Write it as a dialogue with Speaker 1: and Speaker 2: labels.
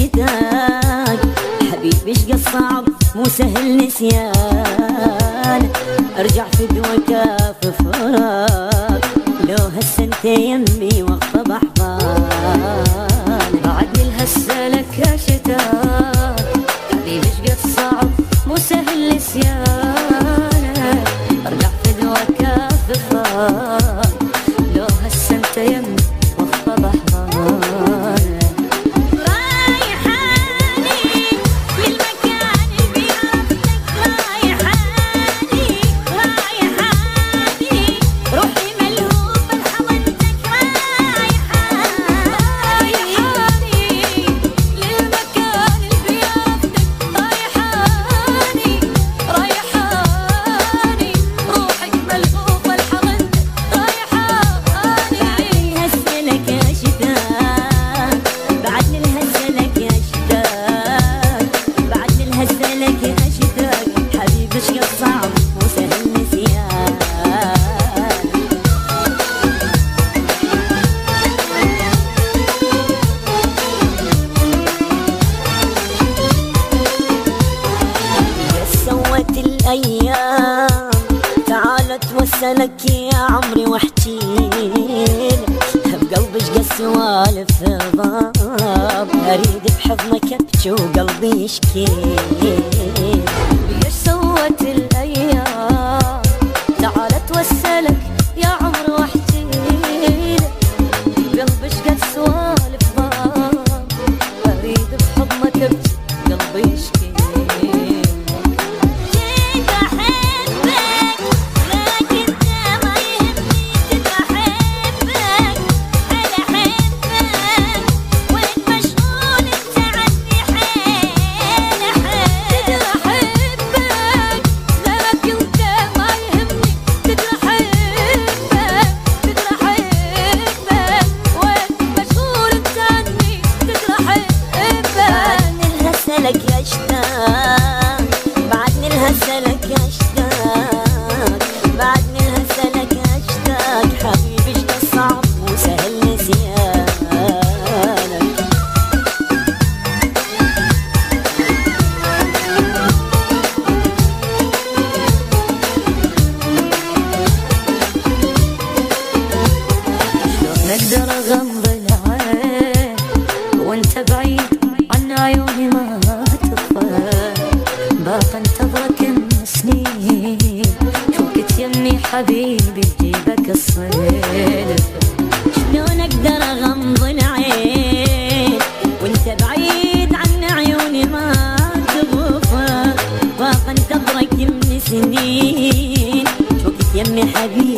Speaker 1: اشتاق حبيبي شقد صعب مو سهل نسيان، ارجع فدوة كاف فراق لو هالسنت يمي واخطب احضان.
Speaker 2: بعدني الهسه لك اشتاق حبيبي شقد صعب مو سهل نسيان، ارجع فدوة كاف فراق لو هالسنت يمي واخطب احضان.
Speaker 1: الأيام تعالت وسلك يا عمري واحكيلك بقلبي شقد سوالف ضاب، اريد بحضنك ابكي وقلبي يشكيلك.
Speaker 2: ليش سوت الأيام تعالت وسلك يا عمري واحكيلك بقلبي شقد سوالف ضاب، اريد بحضنك ابكي قلبي يشكيلك.
Speaker 1: لك يا اشتاق بعدني الهسه لك يا اشتاق، بعدني الهسه لك يا اشتاق حبيبي شقد صعب مو سهل نسيانك.
Speaker 2: شلون اقدر اغمض العين وانت بعيد عن عيوني ما تطفى، باقي انتظرك من سنين شوكت يمي حبيبي بجيبك الصيف.
Speaker 1: شلون اقدر اغمض العين وانت بعيد عن عيوني ما تغفى، باقي انتظرك من سنين شوكت يمي حبيبي